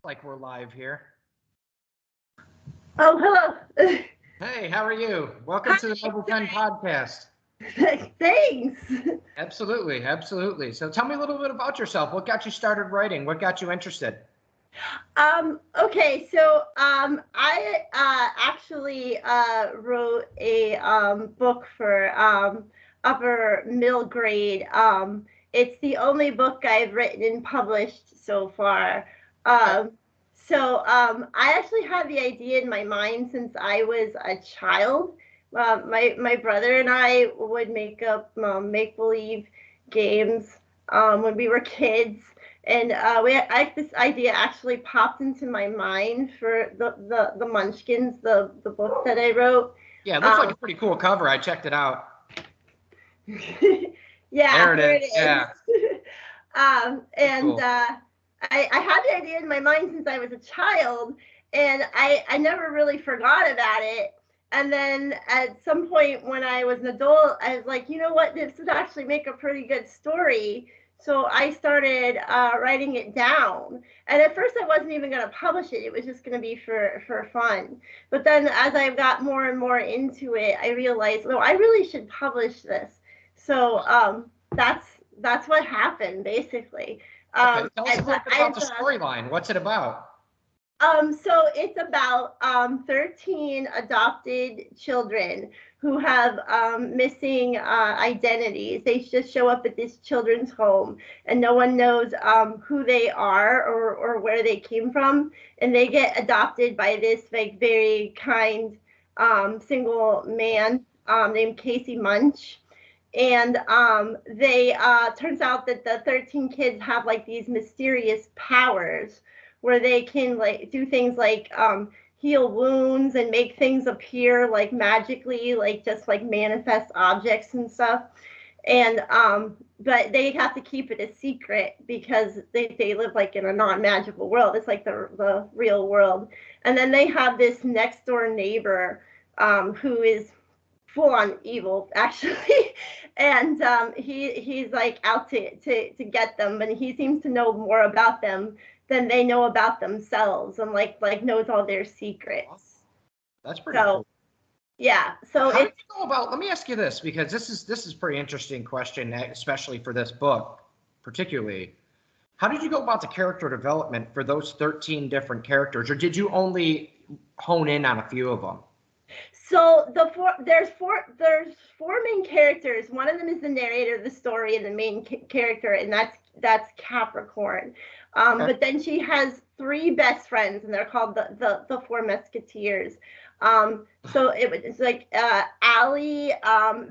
Like we're live here. Oh, hello. Hey, how are you? Welcome to the Mobile Pen Podcast. Thanks. Absolutely, absolutely. So tell me a little bit about yourself. What got you started writing? What got you interested? Okay, so I actually wrote a book for upper middle grade. It's the only book I've written and published so far. I actually had the idea in my mind since I was a child. My brother and I would make up make believe games when we were kids. And this idea actually popped into my mind for the Munchkins, the book that I wrote. Yeah, it looks like a pretty cool cover. I checked it out. Yeah, there it is. Yeah. Cool. I had the idea in my mind since I was a child, and I never really forgot about it. And then at some point when I was an adult, I was like, you know what, this would actually make a pretty good story. So I started writing it down. And at first I wasn't even going to publish it. It was just going to be for fun. But then as I got more and more into it, I realized, no, I really should publish this. So that's what happened, basically. Okay. Tell us a little bit about the storyline. What's it about? So it's about 13 adopted children who have missing identities. They just show up at this children's home, and no one knows who they are or where they came from. And they get adopted by this like very kind single man named Casey Munch. And they turns out that the 13 kids have like these mysterious powers where they can like do things like heal wounds and make things appear like magically, like just like manifest objects and stuff. And but they have to keep it a secret because they live like in a non-magical world. It's like the real world. And then they have this next door neighbor who is full on evil, actually. And he's like out to get them, and he seems to know more about them than they know about themselves, and like knows all their secrets. That's pretty cool. Yeah. So how did you go about? Let me ask you this, because this is a pretty interesting question, especially for this book, particularly. How did you go about the character development for those 13 different characters, or did you only hone in on a few of them? So there's four main characters. One of them is the narrator of the story and the main character, and that's Capricorn. Okay. But then she has three best friends, and they're called the Four Musketeers. So it's like Allie,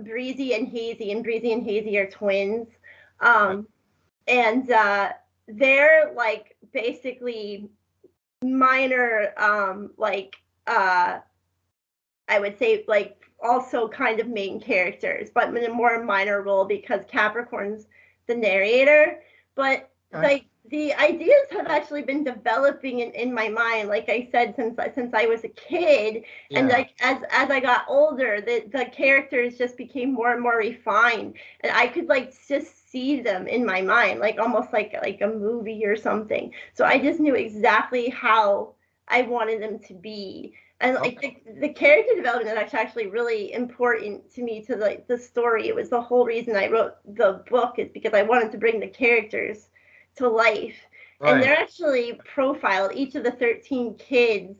Breezy, and Hazy, and Breezy and Hazy are twins. And they're like basically minor I would say like also kind of main characters, but in a more minor role because Capricorn's the narrator. But like the ideas have actually been developing in my mind, like I said, since I was a kid. Yeah. And like as I got older, the characters just became more and more refined, and I could like just see them in my mind, like almost like a movie or something. So I just knew exactly how I wanted them to be. And like the character development is actually really important to me, to like the story. It was the whole reason I wrote the book, is because I wanted to bring the characters to life. Right. And they're actually profiled. Each of the 13 kids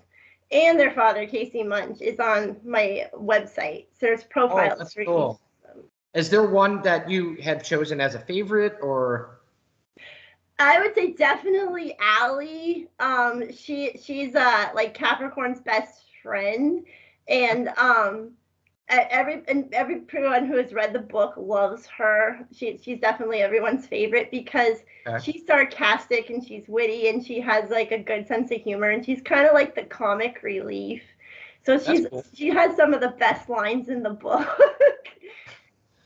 and their father, Casey Munch, is on my website. So there's profiles. That's for cool. Each of them. Is there one that you have chosen as a favorite, or? I would say definitely Allie. She's like Capricorn's best friend, and everyone who has read the book loves her. She's definitely everyone's favorite because she's sarcastic and she's witty and she has like a good sense of humor, and she's kind of like the comic relief. So she has some of the best lines in the book.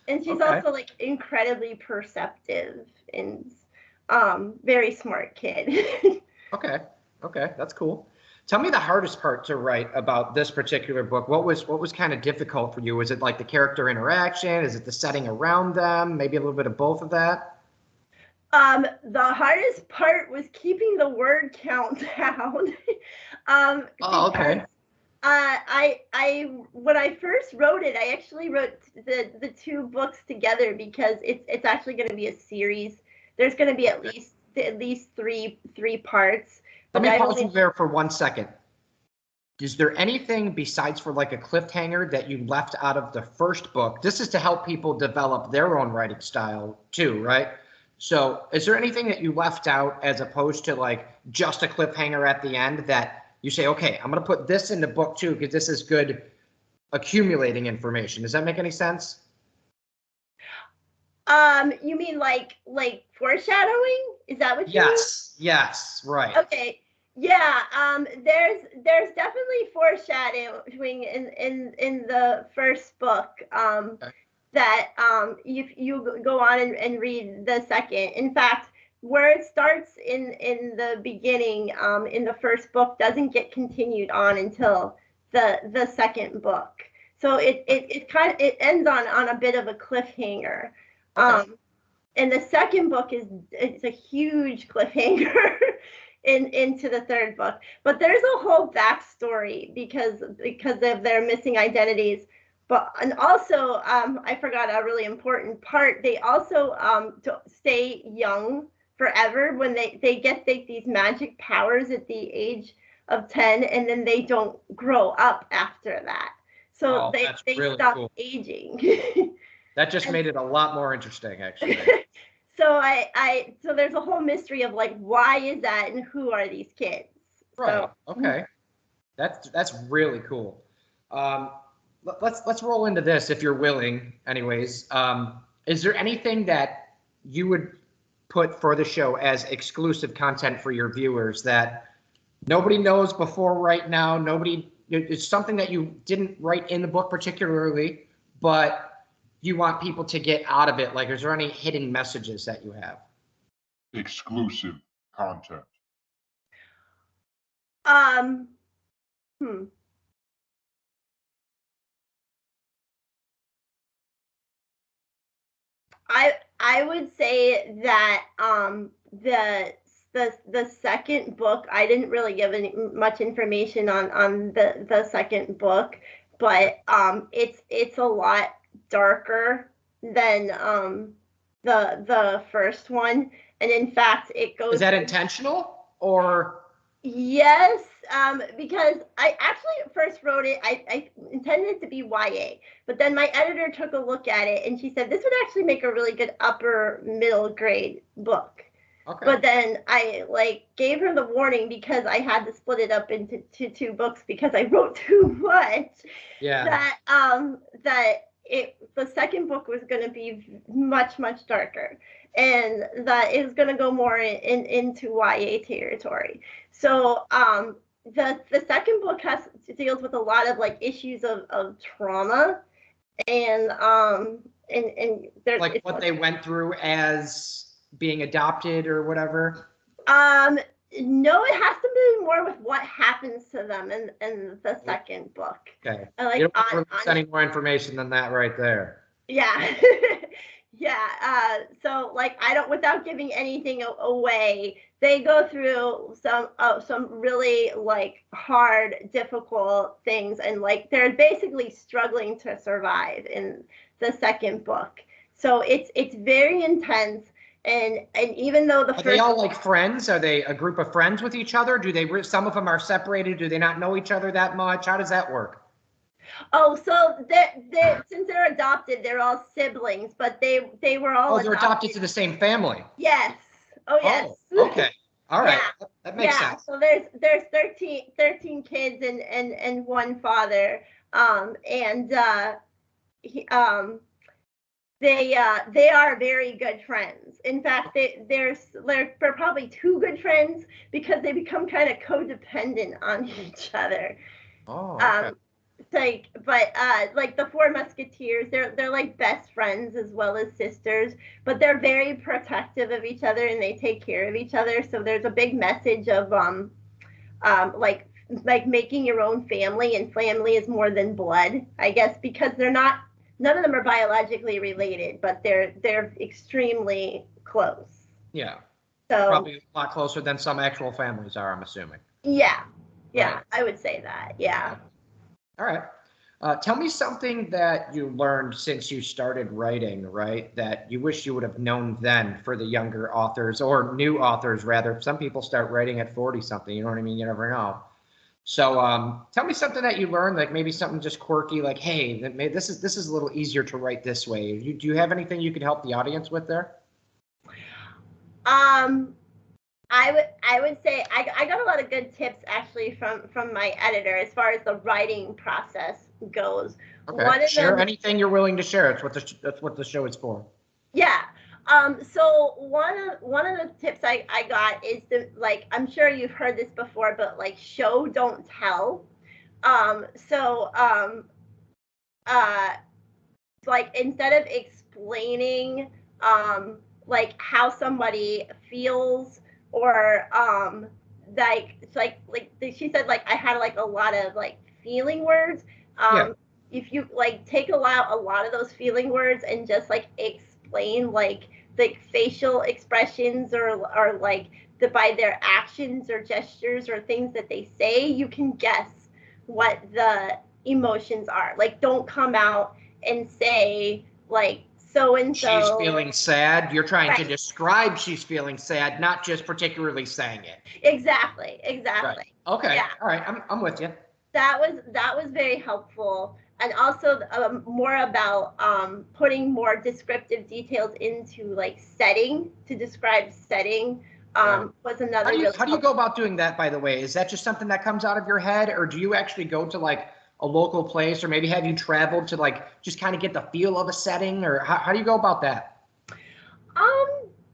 And she's also like incredibly perceptive and very smart kid. Okay, that's cool. Tell me the hardest part to write about this particular book. What was kind of difficult for you? Was it like the character interaction? Is it the setting around them? Maybe a little bit of both of that? The hardest part was keeping the word count down. Oh, okay. I when I first wrote it, I actually wrote the two books together because it's actually going to be a series. There's going to be at least three parts. Let But me I pause only you there for 1 second. Is there anything besides for like a cliffhanger that you left out of the first book? This is to help people develop their own writing style too, right? So is there anything that you left out as opposed to like just a cliffhanger at the end that you say, okay, I'm going to put this in the book too because this is good accumulating information? Does that make any sense? You mean like foreshadowing? Is that what you mean? Yes, right. Okay. Yeah, there's definitely foreshadowing in the first book. Okay. That if you go on and read the second. In fact, where it starts in the beginning, in the first book, doesn't get continued on until the second book. So it ends on a bit of a cliffhanger. Okay. And the second book it's a huge cliffhanger into the third book. But there's a whole backstory because of their missing identities. And also, I forgot a really important part. They also stay young forever when they get these magic powers at the age of 10, and then they don't grow up after that. So That's they really stop cool. aging. That just made it a lot more interesting, actually. So so there's a whole mystery of like, why is that and who are these kids? Right. So, Okay. That's really cool. Let's roll into this if you're willing. Anyways, is there anything that you would put for the show as exclusive content for your viewers that nobody knows before right now? It's something that you didn't write in the book particularly, but you want people to get out of it. Like, is there any hidden messages that you have? Exclusive content. um, hmm. I would say that the second book, I didn't really give much information on the second book, but it's a lot darker than the first one, and in fact it goes. Is that intentional or? Yes, because I actually first wrote it, I intended it to be YA, but then my editor took a look at it and she said this would actually make a really good upper middle grade book. Okay. But then I gave her the warning because I had to split it up into two books because I wrote too much. Yeah. That the second book was going to be much darker, and that is going to go more into YA territory. So the second book deals with a lot of issues of trauma and there's like what they went through as being adopted or whatever. No, it has to do more with what happens to them in the second book. Okay. You don't release any more information than that right there. Yeah. Yeah. So I don't, without giving anything away, they go through some really hard, difficult things, and they're basically struggling to survive in the second book. So it's very intense. And even though are they all friends? Are they a group of friends with each other? Do they? Some of them are separated. Do they not know each other that much? How does that work? Oh, so since they're adopted, they're all siblings, but they were all. Oh, they're adopted to the same family. Yes. Oh, yes. Oh, okay. All right. Yeah. That makes sense. So there's 13 kids and one father. They are very good friends. In fact, they're probably too good friends because they become kind of codependent on each other. Oh, okay. But the Four Musketeers, they're like best friends as well as sisters, but they're very protective of each other and they take care of each other. So there's a big message of making your own family, and family is more than blood, I guess, because none of them are biologically related, but they're extremely close. Yeah. So Probably a lot closer than some actual families are, I'm assuming. yeah, Right. I would say that. Yeah. All right. Tell me something that you learned since you started writing, right? That you wish you would have known then for the younger authors or new authors, rather. Some people start writing at 40 something, you know what I mean? You never know. So tell me something that you learned, like maybe something just quirky, like, hey, this is a little easier to write this way. Do you have anything you could help the audience with there? I would say I got a lot of good tips actually from my editor as far as the writing process goes. Okay. One of Share them, anything you're willing to share. That's what the show is for. yeah. So one of the tips I got is to, like, I'm sure you've heard this before, but like, show don't tell. So like, instead of explaining like how somebody feels, or like she said, like, I had like a lot of like feeling words. Yeah. If you like take a lot of those feeling words and just like explain like the facial expressions, or like by their actions or gestures or things that they say, you can guess what the emotions are. Like, don't come out and say like so and so. She's feeling sad. You're trying to Right. describe she's feeling sad, not just particularly saying it. Exactly. Right. Okay. Yeah. All right. I'm with you. That was very helpful. And also more about putting more descriptive details into like setting, to describe setting, was another. How do you go about doing that, by the way? Is that just something that comes out of your head, or do you actually go to like a local place, or maybe have you traveled to like just kind of get the feel of a setting, or how do you go about that?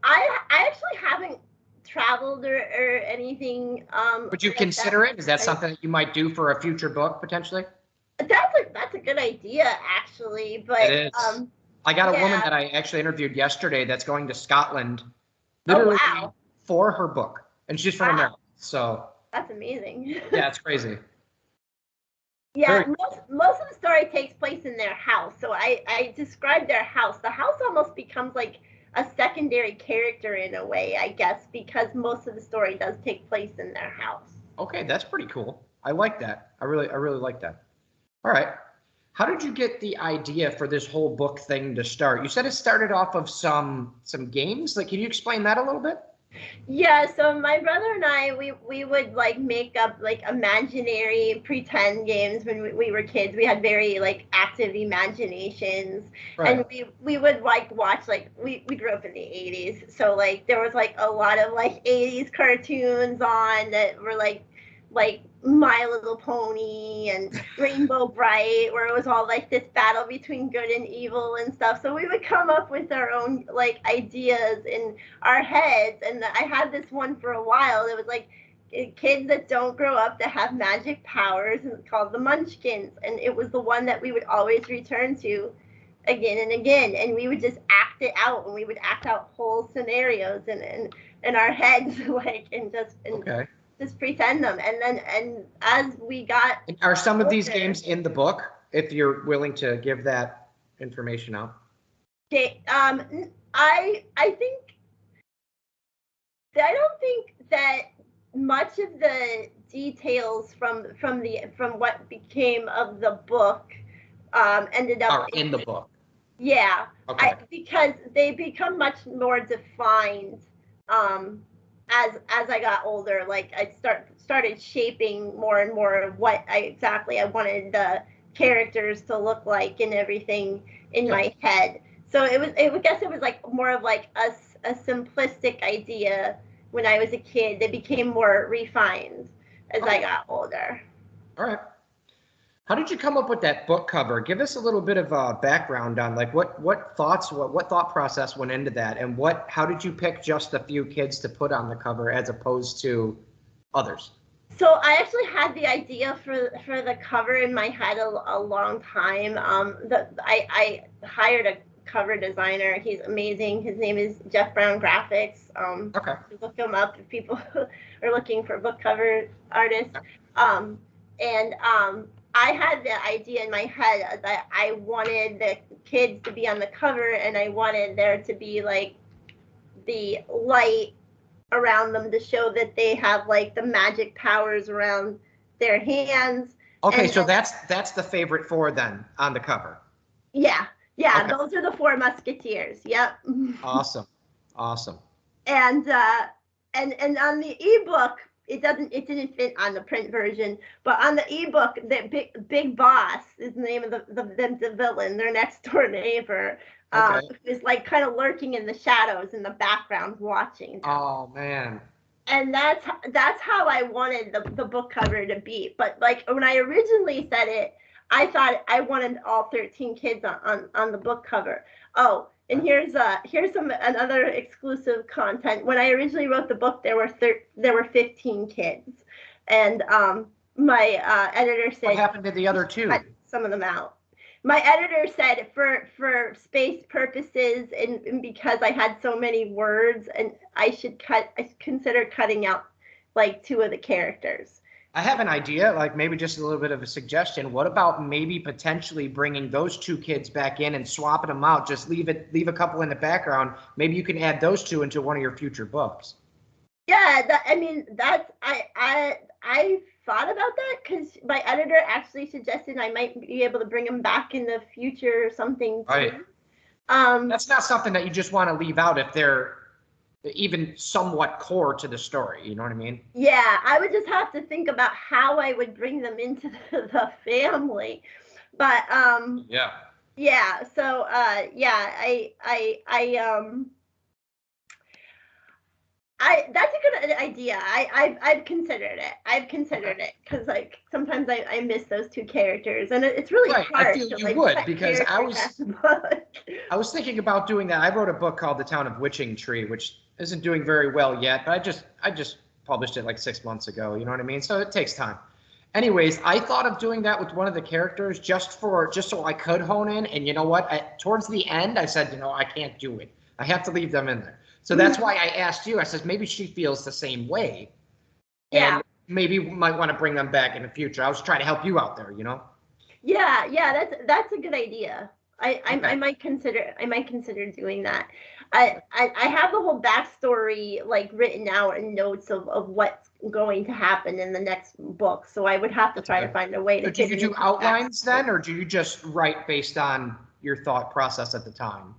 I actually haven't traveled or anything. Would you like consider that. it? Is that something that you might do for a future book potentially? That's a good idea actually, but It is. I got a woman yeah. that I actually interviewed yesterday that's going to Scotland, Oh literally wow, for her book, and she's from America. So that's amazing. yeah, it's crazy. Yeah, Very- most of the story takes place in their house. So I described their house. The house almost becomes like a secondary character in a way, I guess, because most of the story does take place in their house. Okay, that's pretty cool. I like that. I really like that. All right. How did you get the idea for this whole book thing to start? You said it started off of some games. Like, can you explain that a little bit? Yeah, so my brother and I, we would like make up like imaginary pretend games when we were kids. We had very like active imaginations, Right. and we would like watch, like, we grew up in the 80s, so like there was like a lot of like 80s cartoons on that were like My Little Pony and Rainbow Bright, where it was all like this battle between good and evil and stuff. So we would come up with our own like ideas in our heads. And I had this one for a while. It was like kids that don't grow up that have magic powers, and it's called the Munchkins. And it was the one that we would always return to again and again. And we would just act it out, and we would act out whole scenarios in our heads, like, Okay. just pretend them. And as we got And are some of these older, games in the book, if you're willing to give that information out? I don't think that much of the details from what became of the book ended up Are in the book. Yeah. Okay. Because they become much more defined as I got older. Like, I started shaping more and more of what I wanted the characters to look like and everything in my head. So I guess it was like more of like a simplistic idea when I was a kid. They became more refined as I got older. All right. How did you come up with that book cover? Give us a little bit of a background on like what thought process went into that, and how did you pick just a few kids to put on the cover as opposed to others? So I actually had the idea for the cover in my head a long time. I hired a cover designer. He's amazing. His name is Jeff Brown Graphics. Okay. Look him up if people are looking for book cover artists. I had the idea in my head that I wanted the kids to be on the cover, and I wanted there to be like the light around them to show that they have like the magic powers around their hands. Okay, And so then- that's the favorite four then on the cover. yeah, Okay. those are the four musketeers. Yep. Awesome. And on the ebook, it didn't fit on the print version, but on the ebook, the big boss is the name of the villain, their next door neighbor, is like kind of lurking in the shadows in the background watching them. Oh man. And that's how I wanted the book cover to be. But like when I originally said it, I thought I wanted all 13 kids on the book cover. Oh, and here's another exclusive content. When I originally wrote the book, there were 15 kids, and my editor said, what happened to the other two? Cut some of them out. My editor said for space purposes and because I had so many words, and I consider cutting out like 2 of the characters. I have an idea, like maybe just a little bit of a suggestion. What about maybe potentially bringing those 2 kids back in and swapping them out? Just leave a couple in the background. Maybe you can add those 2 into one of your future books. Yeah, I thought about that because my editor actually suggested I might be able to bring them back in the future or something too. Right. That's not something that you just want to leave out if they're even somewhat core to the story. You know what I mean? Yeah, I would just have to think about how I would bring them into the family. But yeah. So that's a good idea. I've considered it because like sometimes I miss those 2 characters, and it's really Right, hard. I feel to, you like, would cut because characters I was thinking about doing that. I wrote a book called The Town of Witching Tree, which isn't doing very well yet, but I just published it like 6 months ago. You know what I mean? So it takes time. Anyways, I thought of doing that with one of the characters just so I could hone in. And you know what? Towards the end, I said, I can't do it. I have to leave them in there. So that's why I asked you. I said maybe she feels the same way. Yeah. And maybe we might want to bring them back in the future. I was trying to help you out there, Yeah, that's a good idea. I might consider doing that. I have the whole backstory like written out in notes of what's going to happen in the next book. So I would have to try to find a way to. So do you do outlines then, or do you just write based on your thought process at the time?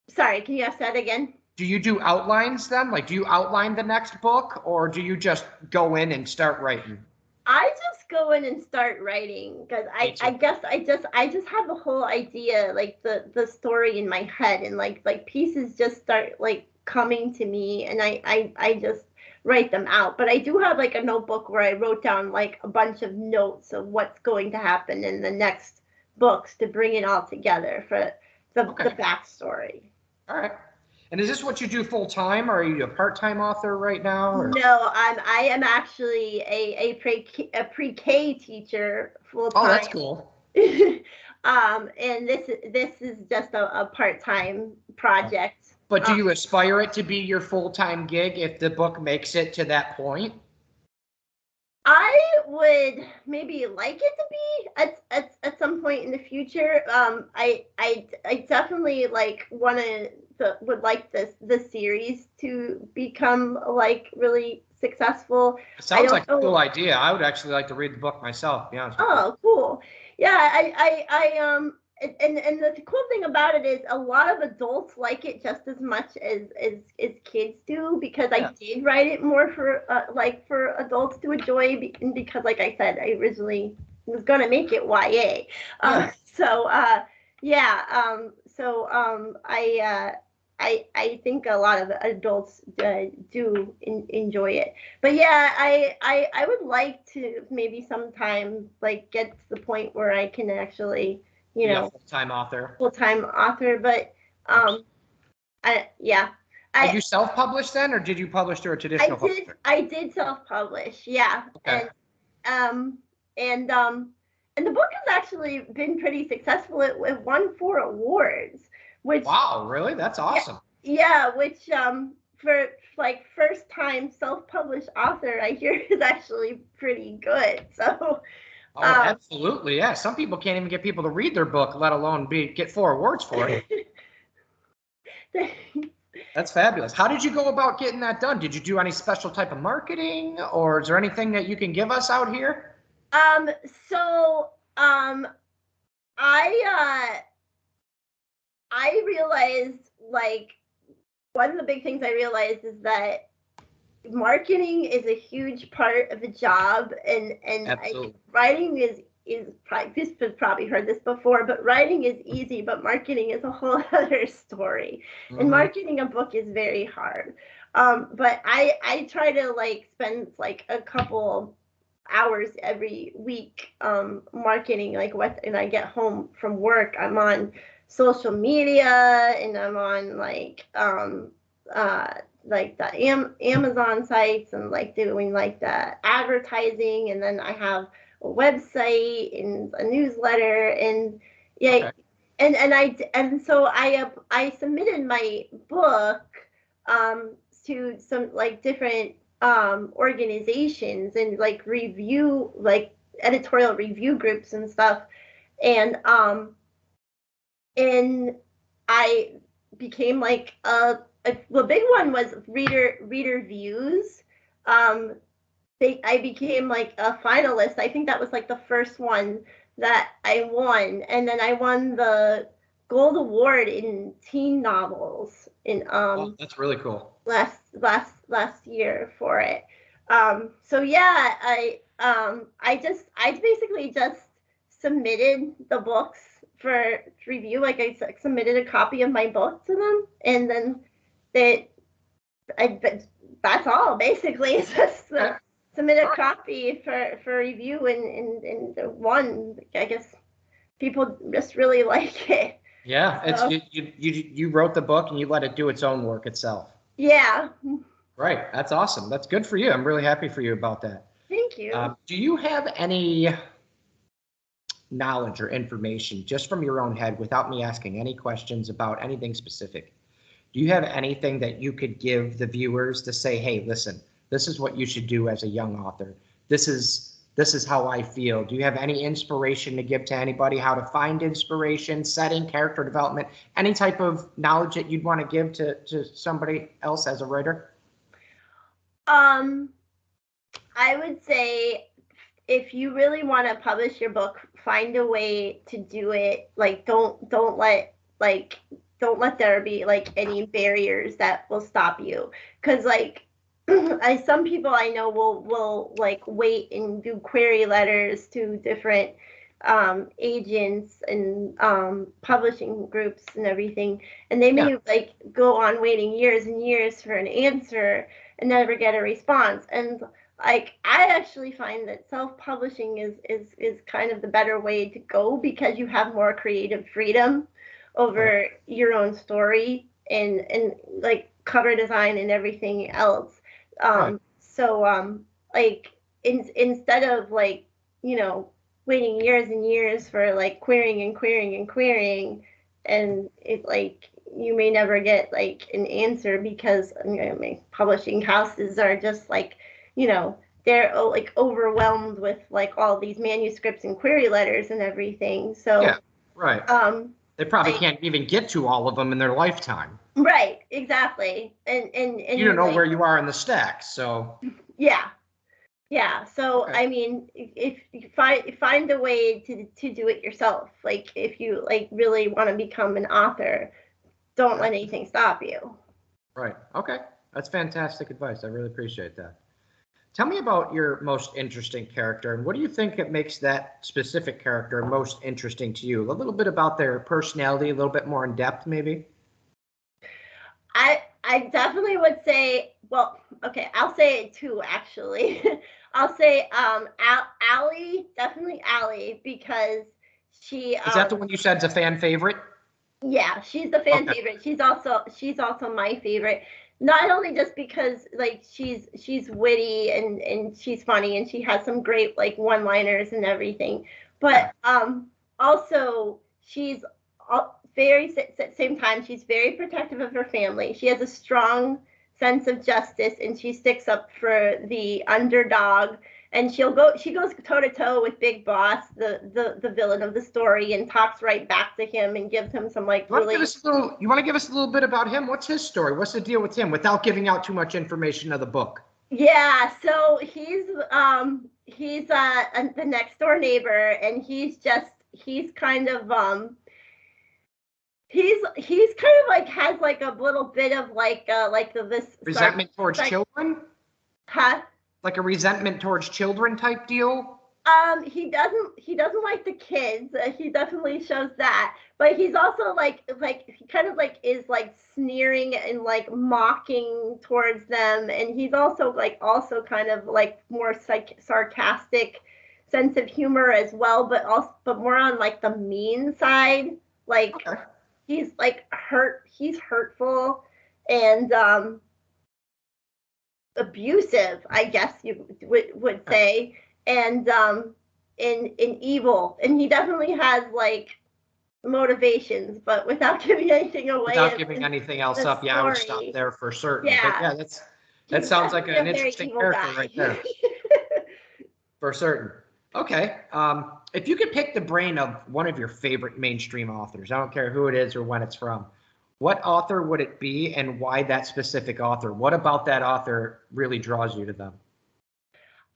Sorry, can you ask that again? Do you do outlines then? Like, do you outline the next book, or do you just go in and start writing? I just go in and start writing because I guess I just have the whole idea, like the story in my head, and like pieces just start like coming to me, and I just write them out. But I do have like a notebook where I wrote down like a bunch of notes of what's going to happen in the next books to bring it all together for the backstory. All right. And is this what you do full time, or are you a part-time author right now? Or? No, I am actually a pre-K teacher full time. Oh, that's cool. And this is just a part-time project. But do you aspire it to be your full-time gig if the book makes it to that point? I would maybe like it to be at some point in the future. I definitely like would like the series to become like really successful. It sounds like a cool idea. I would actually like to read the book myself, to be honest with you. Oh, cool. Yeah, and the cool thing about it is a lot of adults like it just as much as kids do, because I did write it more for adults to enjoy, because like I said, I originally was gonna make it YA. I think a lot of adults do enjoy it. But yeah, I would like to maybe sometime like get to the point where I can actually, full-time author. But Did you self-publish then, or did you publish through a traditional publisher? I did self-publish, yeah. Okay. And the book has actually been pretty successful. It won 4 awards. Which, wow, really? That's awesome. Yeah, which for like first time self-published author, I hear is actually pretty good. So absolutely, yeah. Some people can't even get people to read their book, let alone get 4 awards for it. That's fabulous. How did you go about getting that done? Did you do any special type of marketing, or is there anything that you can give us out here? So I realized, like, one of the big things I realized is that marketing is a huge part of the job, and writing is probably, this has probably heard this before, but writing is easy, but marketing is a whole other story. And marketing a book is very hard. But I try to like spend like a couple hours every week marketing, like when I get home from work, I'm on social media, and I'm on like the Amazon sites, and like doing like the advertising, and then I have a website and a newsletter, and yeah. Okay. And so I submitted my book to some like different organizations, and like review, like editorial review groups and stuff, and I became like the big one was reader views. I became like a finalist. I think that was like the first one that I won, and then I won the gold award in teen novels in oh, that's really cool. last year for it. So yeah, I basically just submitted the books for review. Like I submitted a copy of my book to them, and then that's all basically. It's just submit a copy for review, and one, I guess people just really like it. Yeah, so, you wrote the book and you let it do its own work itself. Yeah. Right. That's awesome. That's good for you. I'm really happy for you about that. Thank you. Do you have any knowledge or information just from your own head, without me asking any questions about anything specific? Do you have anything that you could give the viewers to say, hey, listen, this is what you should do as a young author. This is how I feel. Do you have any inspiration to give to anybody? How to find inspiration, setting, character development, any type of knowledge that you'd want to give to somebody else as a writer? I would say, if you really want to publish your book, find a way to do it. Like, don't let there be like any barriers that will stop you. Because like some people I know will like wait and do query letters to different agents and publishing groups and everything, and they may like go on waiting years and years for an answer and never get a response. And like, I actually find that self-publishing is kind of the better way to go, because you have more creative freedom over your own story, and like cover design and everything else. So like instead of like, waiting years and years for like querying, and it like you may never get like an answer, because publishing houses are just like, they're like overwhelmed with like all these manuscripts and query letters and everything. So they probably can't even get to all of them in their lifetime. Right, exactly. And you don't know where you are in the stack, so yeah. So I mean, if you find a way to do it yourself, like if you like really want to become an author, don't let anything stop you. Right. Okay. That's fantastic advice. I really appreciate that. Tell me about your most interesting character, and what do you think it makes that specific character most interesting to you? A little bit about their personality, a little bit more in depth, maybe. I definitely would say, well, okay, I'll say it too, actually. I'll say Allie, definitely Allie, because she is that the one you said is a fan favorite? Yeah, she's the fan favorite. She's also my favorite. Not only just because like she's witty and she's funny and she has some great like one-liners and everything, but also she's very at the same time she's very protective of her family. She has a strong sense of justice, and she sticks up for the underdog, and she goes toe to toe with Big Boss, the villain of the story, and talks right back to him and gives him some like You want to give us a little bit about him? What's his story? What's the deal with him without giving out too much information of the book? Yeah, so he's the next door neighbor, and he's kind of like has like a little bit of like this resentment towards children? Huh? Like a resentment towards children type deal? He doesn't like the kids. He definitely shows that, but he's also like he kind of like is like sneering and like mocking towards them, and he's also kind of like more sarcastic sense of humor as well, but more on like the mean side. Like Okay. he's like he's hurtful and abusive, I guess you would say, and in evil, and he definitely has like motivations, but without giving anything away. Without giving anything else up, yeah, I would stop there for certain. Yeah, but yeah, that sounds like an interesting character right there. For certain. Okay. If you could pick the brain of one of your favorite mainstream authors, I don't care who it is or when it's from, what author would it be and why that specific author? What about that author really draws you to them?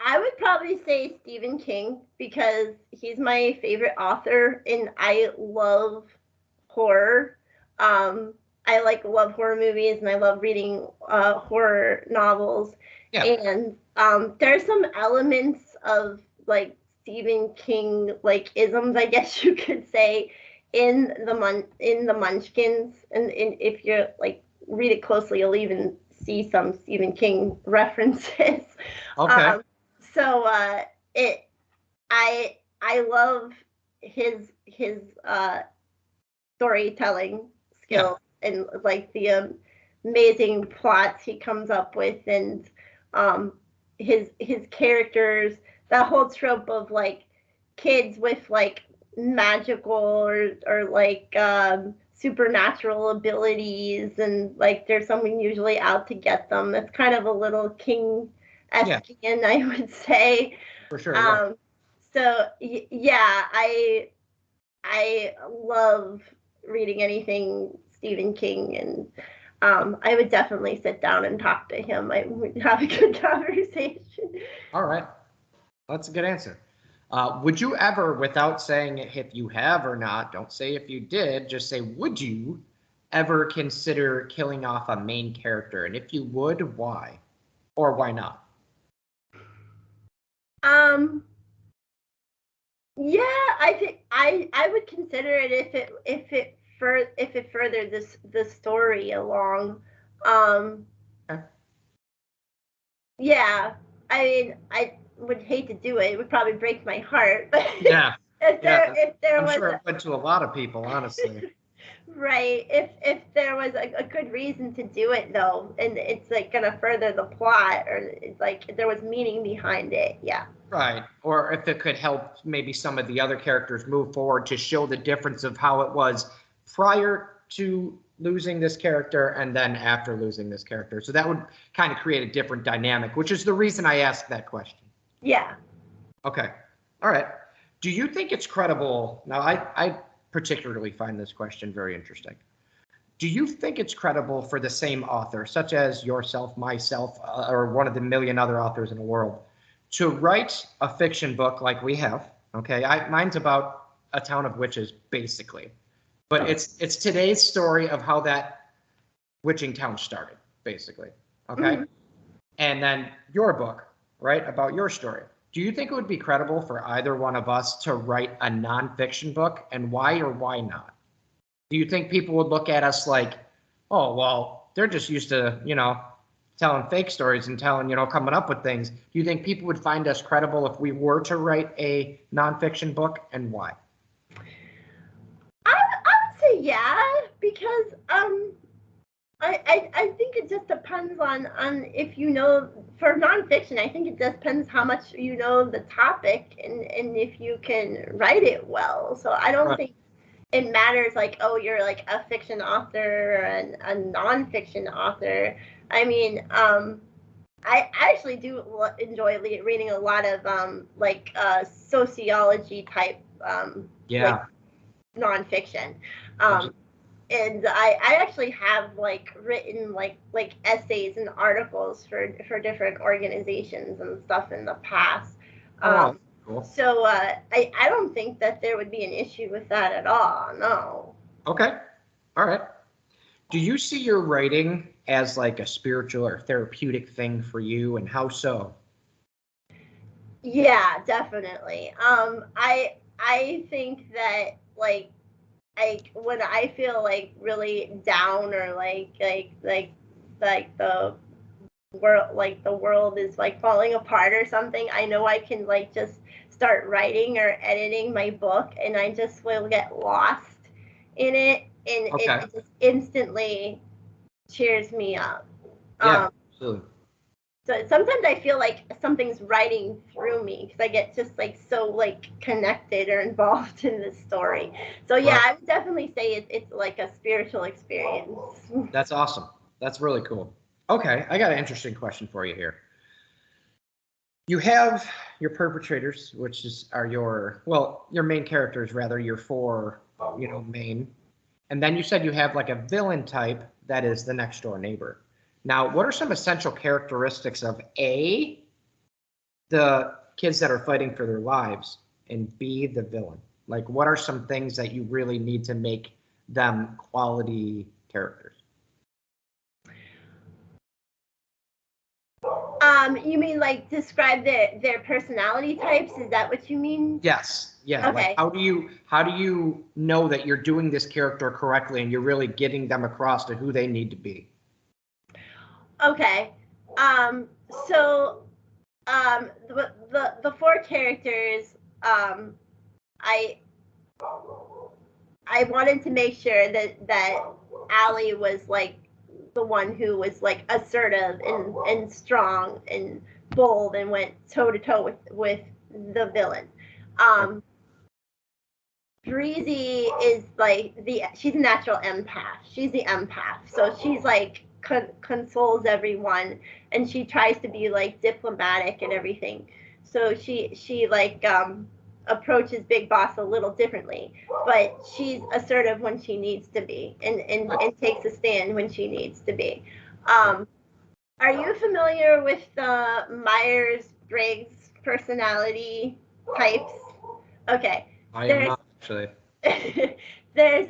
I would probably say Stephen King, because he's my favorite author and I love horror. I love horror movies and I love reading horror novels. Yeah. And there's some elements of like Stephen King like isms, I guess you could say, in the Munchkins, and if you like read it closely, you'll even see some Stephen King references. Okay. So I love his storytelling skills, and like the amazing plots he comes up with, and his characters, that whole trope of like kids with like magical or like supernatural abilities, and like there's someone usually out to get them. That's kind of a little King-esque, I would say. For sure. Yeah. So yeah, I love reading anything Stephen King, and I would definitely sit down and talk to him. I would have a good conversation. All right. That's a good answer. Would you ever, without saying if you have or not, don't say if you did, just say, would you ever consider killing off a main character? And if you would, why? Or why not? Yeah, I think I would consider it if it furthered the story along. Okay. Yeah, I mean, I would hate to do it. It would probably break my heart. Yeah. if there I'm was sure it went to a lot of people, honestly. Right. If there was a good reason to do it, though, and it's like gonna further the plot, or it's like if there was meaning behind it, yeah. Right. Or if it could help maybe some of the other characters move forward to show the difference of how it was prior to losing this character and then after losing this character. So that would kind of create a different dynamic, which is the reason I asked that question. Yeah. Okay. All right. Do you think it's credible? Now, I particularly find this question very interesting. Do you think it's credible for the same author, such as yourself, myself, or one of the million other authors in the world, to write a fiction book like we have? Okay, mine's about a town of witches, basically, but it's today's story of how that witching town started, basically. Okay, mm-hmm. And then your book, right, about your story. Do you think it would be credible for either one of us to write a nonfiction book, and why or why not? Do you think people would look at us like, oh, well, they're just used to, telling fake stories and coming up with things? Do you think people would find us credible if we were to write a nonfiction book, and why? I would say yeah, because I think it just depends on if for nonfiction, I think it depends how much you know the topic and if you can write it well. So I don't think it matters like, oh, you're like a fiction author and a nonfiction author. I mean, I actually do enjoy reading a lot of like sociology type like nonfiction. And I actually have like written like essays and articles for different organizations and stuff in the past. Cool. So I don't think that there would be an issue with that at all. No. Okay. All right. Do you see your writing as like a spiritual or therapeutic thing for you, and how so? Yeah, definitely. I think that like when I feel like really down or like the world is like falling apart or something, I know I can like just start writing or editing my book, and I just will get lost in it, and it just instantly cheers me up. Yeah, absolutely. So sometimes I feel like something's writing through me because I get just like so like connected or involved in the story. So yeah, I would definitely say it's like a spiritual experience. That's awesome. That's really cool. Okay, I got an interesting question for you here. You have your perpetrators, which are your main characters, rather, your four, main. And then you said you have like a villain type that is the next door neighbor. Now, what are some essential characteristics of A, the kids that are fighting for their lives, and B, the villain? Like, what are some things that you really need to make them quality characters? You mean like describe their personality types? Is that what you mean? Yes. Yeah. Okay. Like, how do you know that you're doing this character correctly and you're really getting them across to who they need to be? Okay. So the four characters, I wanted to make sure that Allie was like the one who was like assertive and strong and bold and went toe to toe with the villain. Breezy is like she's a natural empath. She's the empath, so she's like consoles everyone, and she tries to be like diplomatic and everything. So she like approaches Big Boss a little differently, but she's assertive when she needs to be, and takes a stand when she needs to be. Are you familiar with the Myers-Briggs personality types? Okay. I am not actually. There's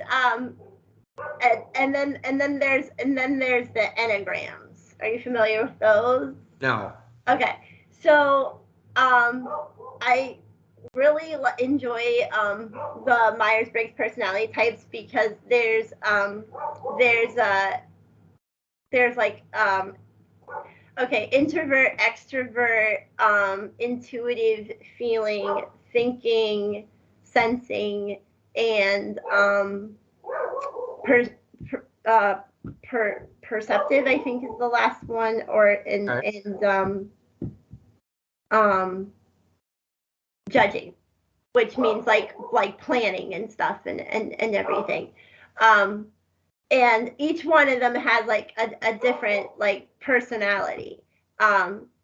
and then there's the enneagrams. Are you familiar with those? No. Okay. So I really enjoy the Myers-Briggs personality types because there's like okay, introvert, extrovert, intuitive, feeling, thinking, sensing, and perceptive, I think is the last one, judging, which means like planning and stuff and everything. And each one of them has like a different like personality.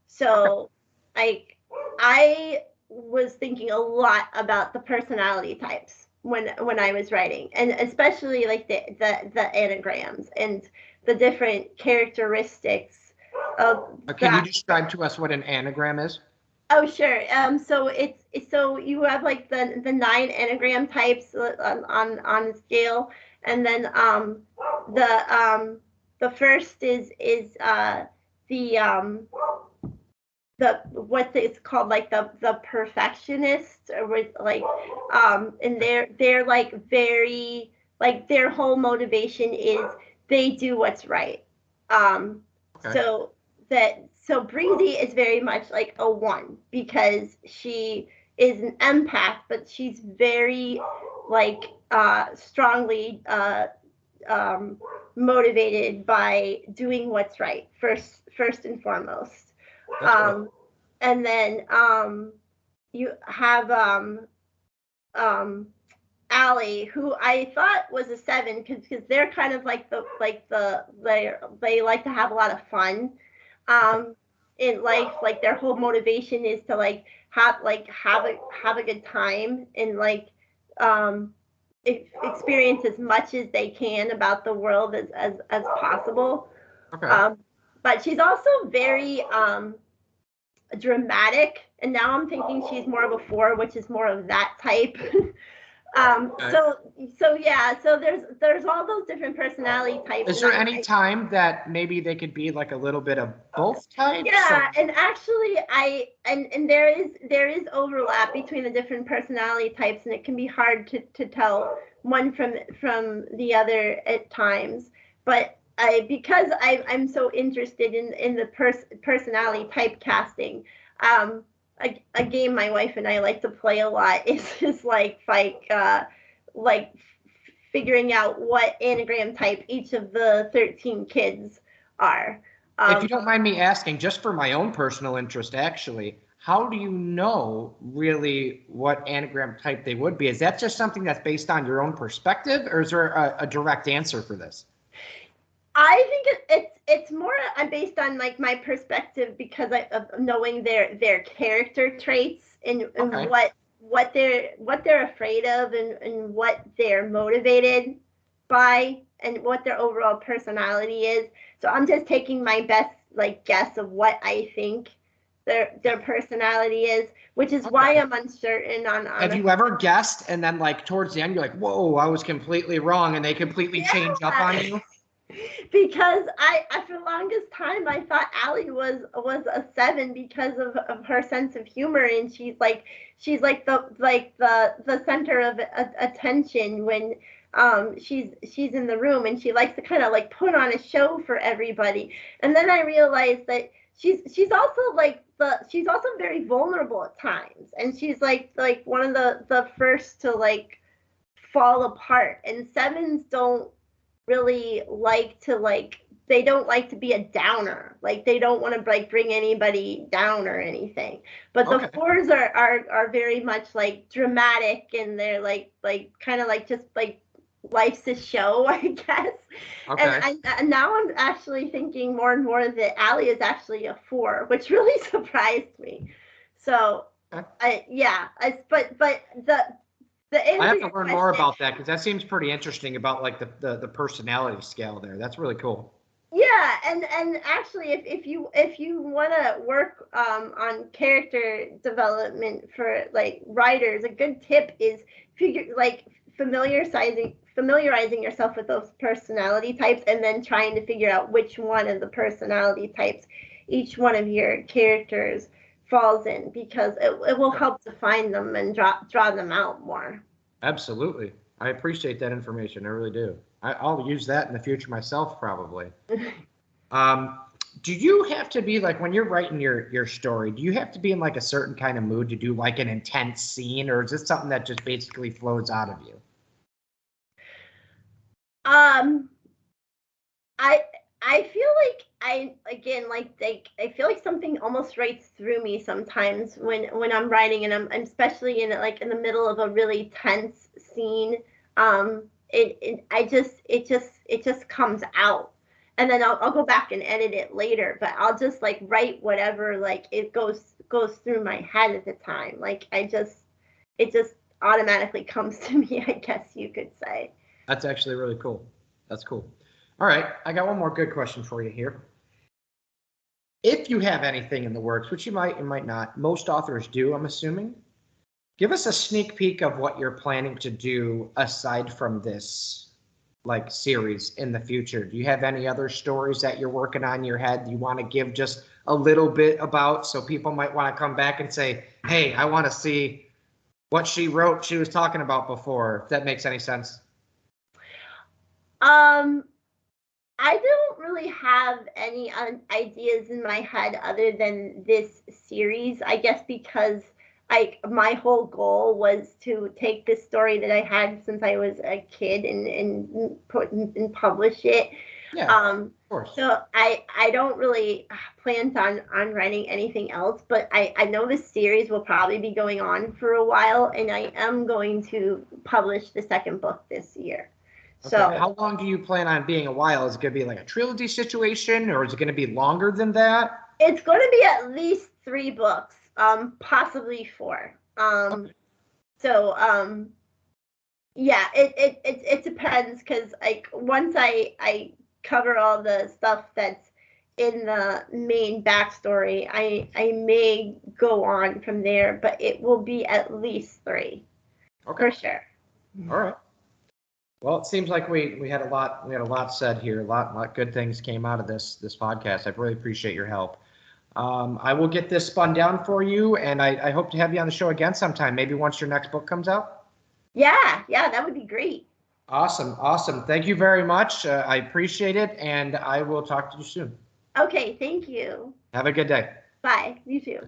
So like I was thinking a lot about the personality types when I was writing, and especially like the anagrams and the different characteristics of Can you describe to us what an anagram is? Oh, sure. So so you have like the 9 anagram types on the scale, and then the first is the what it's called, like the perfectionist, or with like and they're like very like their whole motivation is they do what's right. So Breezy is very much like a 1 because she is an empath, but she's very like strongly motivated by doing what's right first and foremost. And then you have Allie, who I thought was a 7 because they're kind of like they like to have a lot of fun. in life, like their whole motivation is to like have a good time and like experience as much as they can about the world as possible. Okay. But she's also very dramatic, and now I'm thinking she's more of a 4, which is more of that type. Okay. So yeah, so there's all those different personality types. Is there any time that maybe they could be like a little bit of both types? Yeah, and actually and there is overlap between the different personality types, and it can be hard to tell one from the other at times. But because I'm so interested in the personality type casting, a game my wife and I like to play a lot is like figuring out what anagram type each of the 13 kids are. If you don't mind me asking, just for my own personal interest, actually, how do you know really what anagram type they would be? Is that just something that's based on your own perspective, or is there a direct answer for this? I think it's more based on like my perspective, because of knowing their character traits and Okay. what they're afraid of and what they're motivated by and what their overall personality is. So I'm just taking my best like guess of what I think their personality is, which is why I'm uncertain on Have you ever guessed and then like towards the end you're like, whoa, I was completely wrong, and they completely change up on you? Because I for the longest time I thought Allie was a 7 because of her sense of humor, and she's like the center of attention when she's in the room, and she likes to kind of like put on a show for everybody. And then I realized that she's also very vulnerable at times, and she's like one of the first to like fall apart. And 7s don't really like to they don't like to be a downer. Like they don't want to like bring anybody down or anything. But the 4s are very much like dramatic, and they're like kind of like just like life's a show, I guess. Okay. And now I'm actually thinking more and more that Allie is actually a 4, which really surprised me. So but I have to learn more about that, because that seems pretty interesting about like the personality scale there. That's really cool. Yeah, and actually, if you want to work on character development for like writers, a good tip is familiarizing yourself with those personality types, and then trying to figure out which one of the personality types each one of your characters falls in, because it will help define them and draw them out more. Absolutely. I appreciate that information. I really do. I'll use that in the future myself, probably. Do you have to be like, when you're writing your story, do you have to be in like a certain kind of mood to do like an intense scene, or is this something that just basically flows out of you? I feel like I feel like something almost writes through me sometimes when I'm writing, and I'm especially in the middle of a really tense scene. It just comes out, and then I'll go back and edit it later. But I'll just like write whatever like it goes through my head at the time. Like it just automatically comes to me, I guess you could say. That's actually really cool. That's cool. All right, I got one more good question for you here. If you have anything in the works, which you might not, most authors do, I'm assuming, give us a sneak peek of what you're planning to do aside from this like series in the future. Do you have any other stories that you're working on in your head you want to give just a little bit about, so people might want to come back and say, hey, I want to see what she wrote she was talking about before, if that makes any sense? I don't really have any ideas in my head other than this series, I guess, because my whole goal was to take this story that I had since I was a kid and publish it. Yeah, of course. So I don't really plan on writing anything else, but I know this series will probably be going on for a while, and I am going to publish the second book this year. Okay. So how long do you plan on being a while? Is it going to be like a trilogy situation, or is it going to be longer than that? It's going to be at least 3 books, possibly 4. So yeah, it depends, because like once I cover all the stuff that's in the main backstory, I may go on from there, but it will be at least 3 Okay. for sure. All right. Well, it seems like we had a lot said here. A lot good things came out of this podcast. I really appreciate your help. I will get this spun down for you, and I hope to have you on the show again sometime. Maybe once your next book comes out. Yeah, that would be great. Awesome. Thank you very much. I appreciate it, and I will talk to you soon. Okay, thank you. Have a good day. Bye. You too.